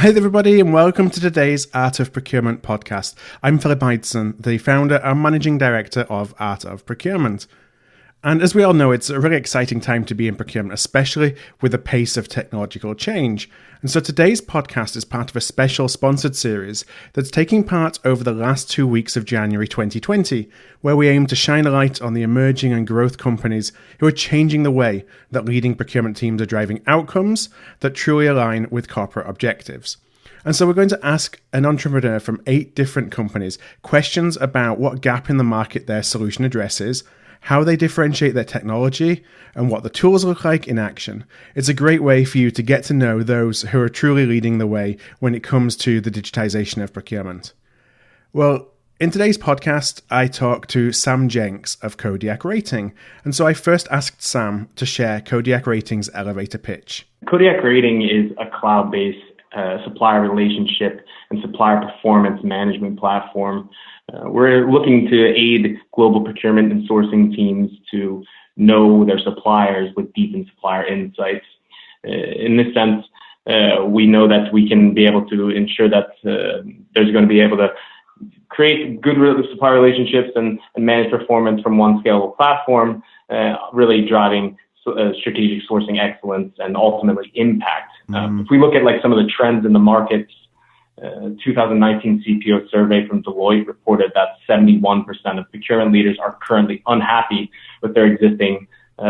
Hi everybody and welcome to today's Art of Procurement podcast. I'm Philip Eidson, the founder and managing director of Art of Procurement. And as we all know, it's a really exciting time to be in procurement, especially with the pace of technological change. And so today's podcast is part of a special sponsored series that's taking part over the last 2 weeks of January 2020, where we aim to shine a light on the emerging and growth companies who are changing the way that leading procurement teams are driving outcomes that truly align with corporate objectives. And so we're going to ask an entrepreneur from 8 different companies questions about what gap in the market their solution addresses, how they differentiate their technology, and what the tools look like in action. It's a great way for you to get to know those who are truly leading the way when it comes to the digitization of procurement. Well, in today's podcast, I talked to Sam Jenks of Kodiak Rating. And so I first asked Sam to share Kodiak Rating's elevator pitch. Kodiak Rating is a cloud-based supplier relationship and supplier performance management platform. We're looking to aid global procurement and sourcing teams to know their suppliers with deepened supplier insights. In this sense, we know that we can be able to ensure that there's going to be able to create good supplier relationships and manage performance from one scalable platform, really driving strategic sourcing excellence and ultimately impact. If we look at some of the trends in the markets, 2019 CTO survey from Deloitte reported that 71% of procurement leaders are currently unhappy with their existing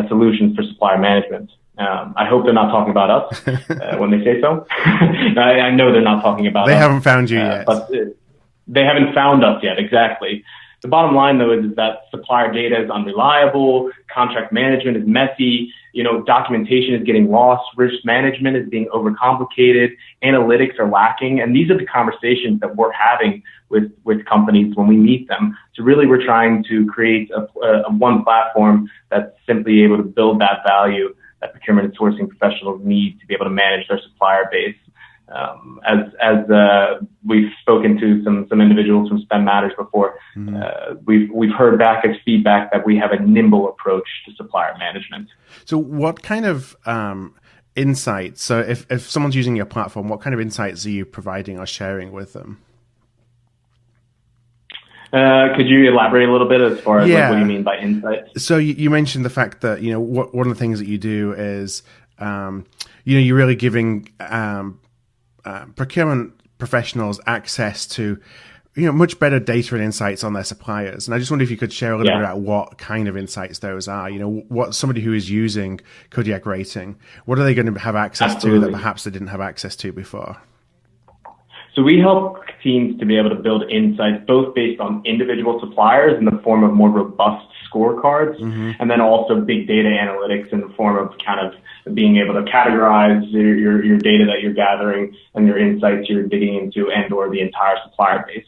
solutions for supplier management. I hope they're not talking about us when they say so. I know they're not talking about us. They haven't found you yet. But they haven't found us yet, exactly. The bottom line, though, is that supplier data is unreliable, contract management is messy, documentation is getting lost, risk management is being overcomplicated, analytics are lacking. And these are the conversations that we're having with companies when we meet them. So really, we're trying to create a one platform that's simply able to build that value that procurement and sourcing professionals need to be able to manage their supplier base. As we've spoken to some individuals from Spend Matters before, we've heard back as feedback that we have a nimble approach to supplier management. So what kind of insights, so if someone's using your platform, what kind of insights are you providing or sharing with them? Could you elaborate a little bit as far as what do you mean by insights? So you mentioned the fact that, one of the things that you do is, you're really giving procurement professionals access to, much better data and insights on their suppliers. And I just wonder if you could share a little bit about what kind of insights those are. What somebody who is using Kodiak Rating, what are they going to have access to that perhaps they didn't have access to before? So we help teams to be able to build insights both based on individual suppliers in the form of more robust scorecards, and then also big data analytics in the form of kind of being able to categorize your data that you're gathering and your insights you're digging into and or the entire supplier base.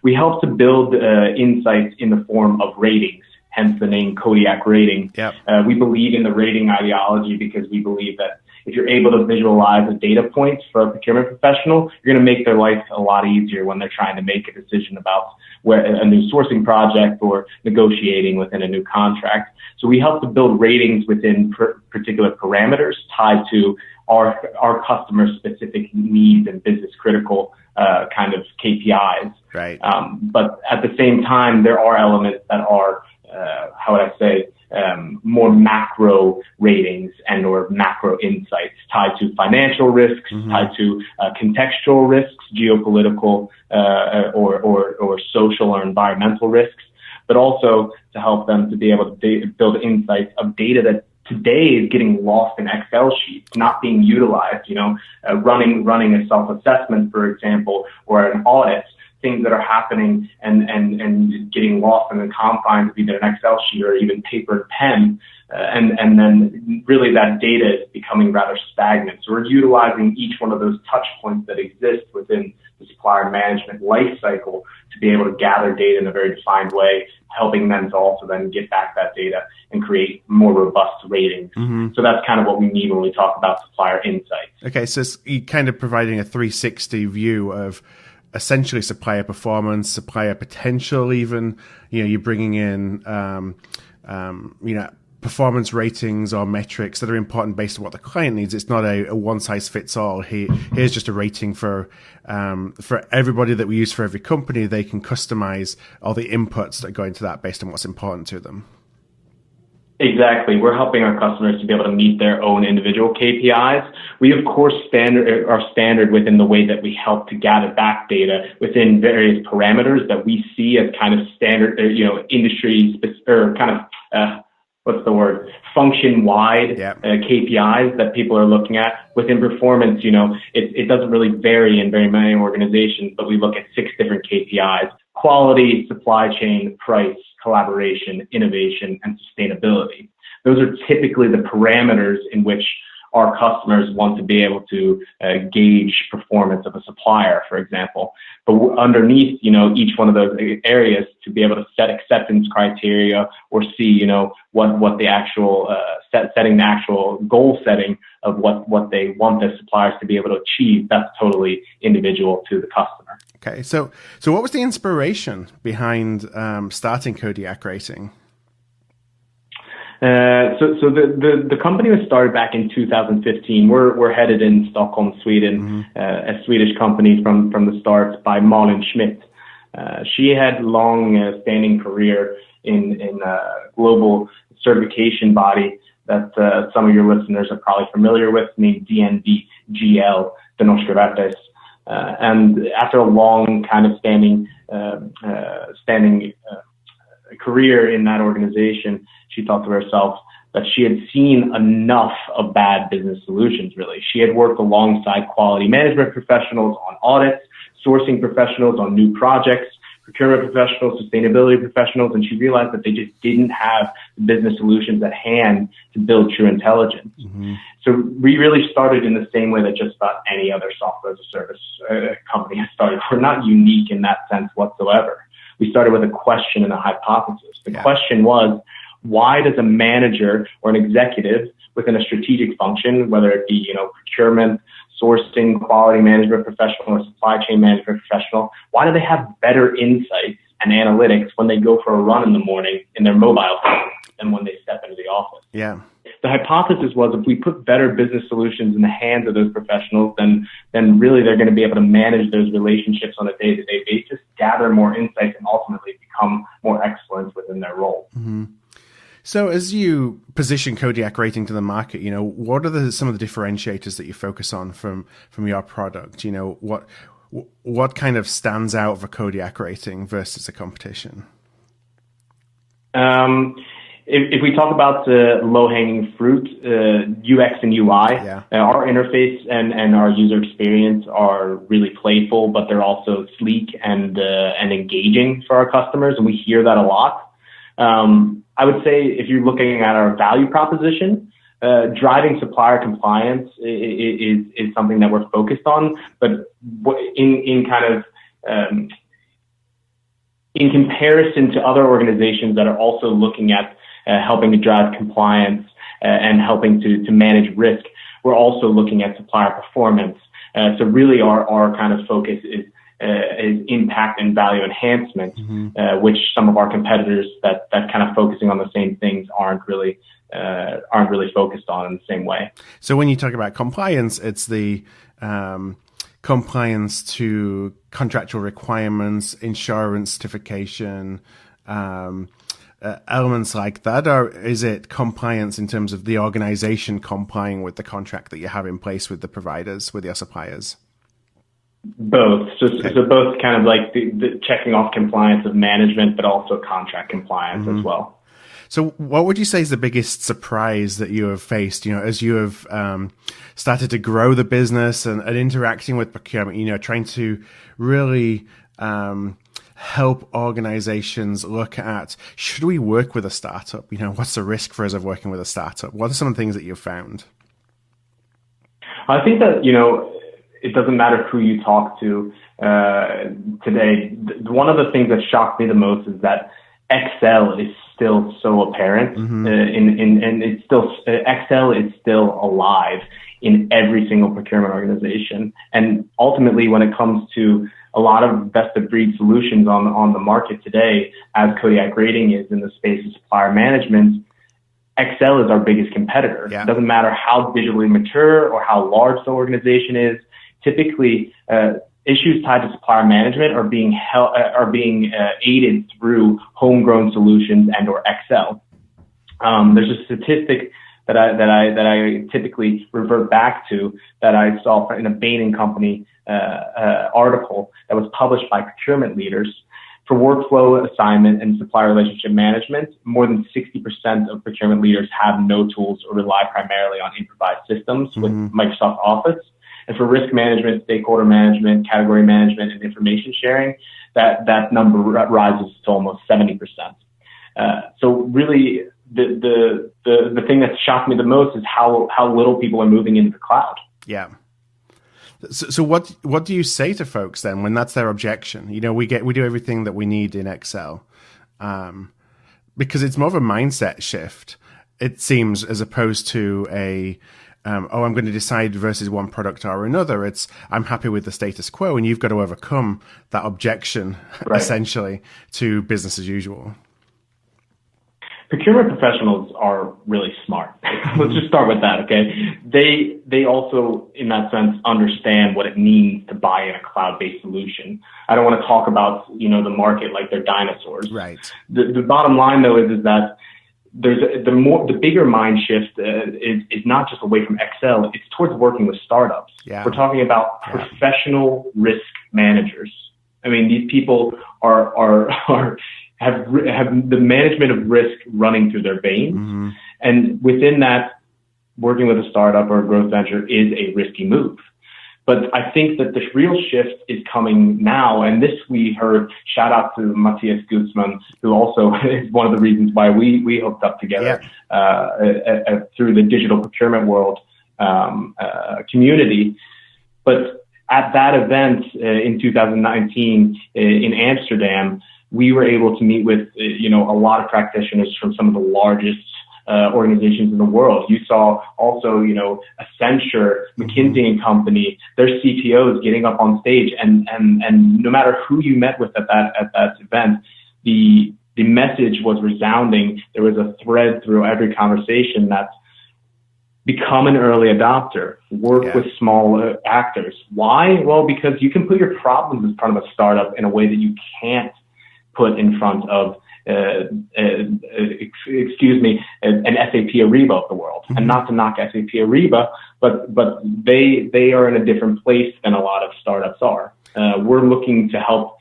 We help to build insights in the form of ratings, hence the name Kodiak Rating. Yep. We believe in the rating ideology because we believe that if you're able to visualize the data points for a procurement professional, you're going to make their life a lot easier when they're trying to make a decision about where a new sourcing project or negotiating within a new contract. So we help to build ratings within particular parameters tied to our customer specific needs and business critical kind of KPIs. Right. But at the same time, there are elements that are, more macro ratings and or macro insights tied to financial risks, tied to contextual risks, geopolitical or social or environmental risks, but also to help them to be able to build insights of data that today is getting lost in Excel sheets, not being utilized, running a self-assessment, for example, or an audit, things that are happening and getting lost in the confines of either an Excel sheet or even paper and pen. And then really that data is becoming rather stagnant. So we're utilizing each one of those touch points that exist within the supplier management life cycle to be able to gather data in a very defined way, helping them to also then get back that data and create more robust ratings. So that's kind of what we mean when we talk about supplier insights. Okay, so you're kind of providing a 360 view of essentially supplier performance, supplier potential even. You're bringing in, performance ratings or metrics that are important based on what the client needs. It's not a one size fits all. Here's just a rating for everybody that we use for every company. They can customize all the inputs that go into that based on what's important to them. Exactly. We're helping our customers to be able to meet their own individual KPIs. We, of course, are standard within the way that we help to gather back data within various parameters that we see as kind of standard, industry or kind of, function-wide KPIs that people are looking at. Within performance, it doesn't really vary in very many organizations, but we look at 6 different KPIs: quality, supply chain, price, collaboration, innovation, and sustainability. Those are typically the parameters in which our customers want to be able to gauge performance of a supplier, for example. But underneath, each one of those areas, to be able to set acceptance criteria or see, what the actual setting the actual goal setting of what they want their suppliers to be able to achieve, that's totally individual to the customer. Okay, so what was the inspiration behind starting Kodiak Rating? So the company was started back in 2015. We're headed in Stockholm, Sweden, a Swedish company from the start by Malin Schmidt. She had long standing career in a global certification body that some of your listeners are probably familiar with, named DNVGL, the Norske Vertes. And after a long kind of standing career in that organization, she thought to herself that she had seen enough of bad business solutions, really. She had worked alongside quality management professionals on audits, sourcing professionals on new projects, procurement professionals, sustainability professionals, and she realized that they just didn't have the business solutions at hand to build true intelligence. Mm-hmm. So we really started in the same way that just about any other software as a service company has started. We're not unique in that sense whatsoever. We started with a question and a hypothesis. The question was, why does a manager or an executive within a strategic function, whether it be, procurement, sourcing, quality management professional, or supply chain management professional, why do they have better insights and analytics when they go for a run in the morning in their mobile phone than when they step into the office? Yeah. The hypothesis was, if we put better business solutions in the hands of those professionals, then really they're going to be able to manage those relationships on a day-to-day basis, gather more insights, and ultimately become more excellent within their role. Mm-hmm. So as you position Kodiak Rating to the market, what are some of the differentiators that you focus on from your product? What kind of stands out for Kodiak Rating versus the competition? If we talk about the low-hanging fruit, UX and UI, our interface and our user experience are really playful, but they're also sleek and engaging for our customers, and we hear that a lot. I would say if you're looking at our value proposition, driving supplier compliance is something that we're focused on, but in comparison to other organizations that are also looking at helping to drive compliance and helping to manage risk, we're also looking at supplier performance. So really our kind of focus is impact and value enhancement, which some of our competitors that kind of focusing on the same things aren't really focused on in the same way. So when you talk about compliance, it's the compliance to contractual requirements, insurance certification, elements like that, or is it compliance in terms of the organization complying with the contract that you have in place with the providers, with your suppliers? Both. So both kind of like the checking off compliance of management, but also contract compliance as well. So what would you say is the biggest surprise that you have faced, as you have started to grow the business and interacting with procurement, trying to really help organizations look at, should we work with a startup? What's the risk for us of working with a startup? What are some of the things that you've found? I think that, it doesn't matter who you talk to today. One of the things that shocked me the most is that Excel is still so apparent, and it's still Excel is still alive in every single procurement organization. And ultimately, when it comes to a lot of best-of-breed solutions on the market today, as Kodiak Rating is in the space of supplier management, Excel is our biggest competitor. Yeah. It doesn't matter how digitally mature or how large the organization is. Typically, issues tied to supplier management are being aided through homegrown solutions and or Excel. There's a statistic that I typically revert back to that I saw in a Bain & Company article that was published by procurement leaders. For workflow assignment and supplier relationship management, more than 60% of procurement leaders have no tools or rely primarily on improvised systems with Microsoft Office. And for risk management, stakeholder management, category management, and information sharing, that number rises to almost 70%. So really, the thing that shocked me the most is how little people are moving into the cloud. Yeah. So what do you say to folks then when that's their objection? You know, we do everything that we need in Excel, because it's more of a mindset shift, it seems, as opposed to I'm going to decide versus one product or another. It's I'm happy with the status quo, and you've got to overcome that objection essentially to business as usual. Procurement professionals are really smart. Let's just start with that, okay? They also, in that sense, understand what it means to buy in a cloud-based solution. I don't want to talk about, the market like they're dinosaurs. Right. The bottom line, though, is that there's the bigger mind shift is not just away from Excel. It's towards working with startups. Yeah. We're talking about professional risk managers. I mean, these people have the management of risk running through their veins. And within that, working with a startup or a growth venture is a risky move. But I think that the real shift is coming now. And this we heard, shout out to Matthias Guzman, who also is one of the reasons why we hooked up together through the digital procurement world community. But at that event in 2019 in Amsterdam, we were able to meet with, a lot of practitioners from some of the largest organizations in the world. You saw also, Accenture, McKinsey & Company, their CTOs getting up on stage, and no matter who you met with at that event, the message was resounding. There was a thread through every conversation that's become an early adopter, work with small actors. Why? Well, because you can put your problems in front of a startup in a way that you can't put in front of, an SAP Ariba of the world. And not to knock SAP Ariba, but they are in a different place than a lot of startups are. We're looking to help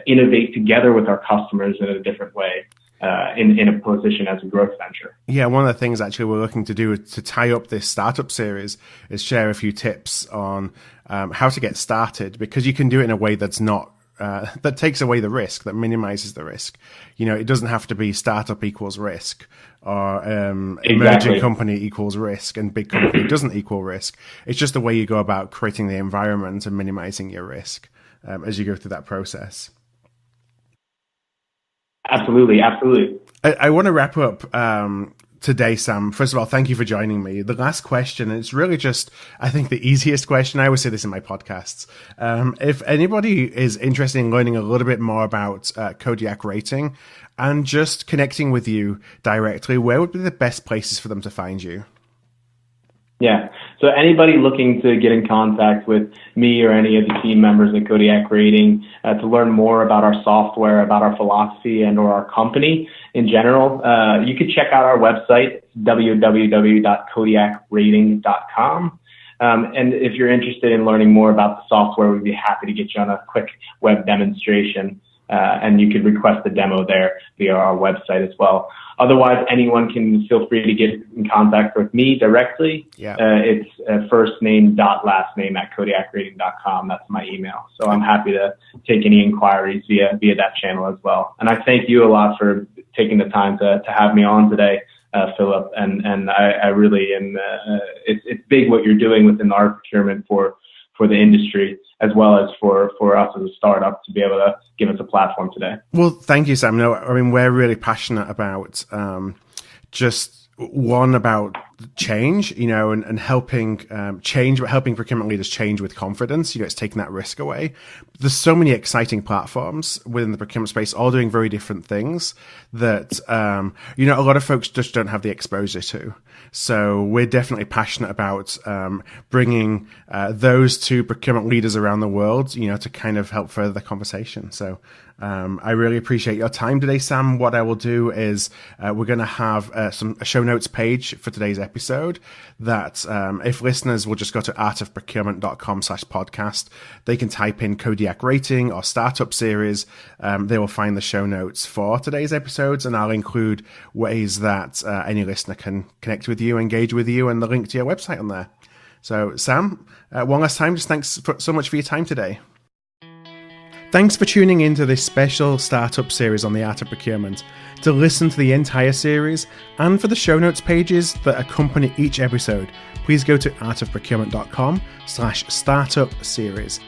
innovate together with our customers in a different way. In a position as a growth venture. Yeah, one of the things actually we're looking to do to tie up this startup series is share a few tips on how to get started, because you can do it in a way that's not that takes away the risk, that minimizes the risk. It doesn't have to be startup equals risk or emerging company equals risk and big company doesn't equal risk. It's just the way you go about creating the environment and minimizing your risk as you go through that process. Absolutely. I want to wrap up today, Sam. First of all, thank you for joining me. The last question, it's really just, I think, the easiest question. I always say this in my podcasts. If anybody is interested in learning a little bit more about Kodiak Rating and just connecting with you directly, where would be the best places for them to find you? Yeah. So anybody looking to get in contact with me or any of the team members at Kodiak Rating to learn more about our software, about our philosophy and or our company in general, you can check out our website, www.kodiakrating.com. And if you're interested in learning more about the software, we'd be happy to get you on a quick web demonstration. And you could request a demo there via our website as well. Otherwise, anyone can feel free to get in contact with me directly. Yeah. It's first name dot last name at kodiakrating.com. That's my email. So I'm happy to take any inquiries via that channel as well. And I thank you a lot for taking the time to have me on today, Philip. And I really am. It's big what you're doing within our procurement for the industry, as well as for us as a startup to be able to give us a platform today. Well, thank you, Sam. No, I mean, we're really passionate about about change, and helping helping procurement leaders change with confidence. It's taking that risk away. There's so many exciting platforms within the procurement space, all doing very different things that, a lot of folks just don't have the exposure to. So we're definitely passionate about bringing those to procurement leaders around the world, to kind of help further the conversation. So I really appreciate your time today, Sam. What I will do is we're going to have a show notes page for today's episode that if listeners will just go to artofprocurement.com/podcast, they can type in Kodiak Rating or Startup Series. They will find the show notes for today's episodes, and I'll include ways that any listener can connect with you, engage with you, and the link to your website on there. So, Sam, one last time, just thanks so much for your time today. Thanks for tuning in to this special startup series on the art of procurement. To listen to the entire series and for the show notes pages that accompany each episode, please go to artofprocurement.com/startup series.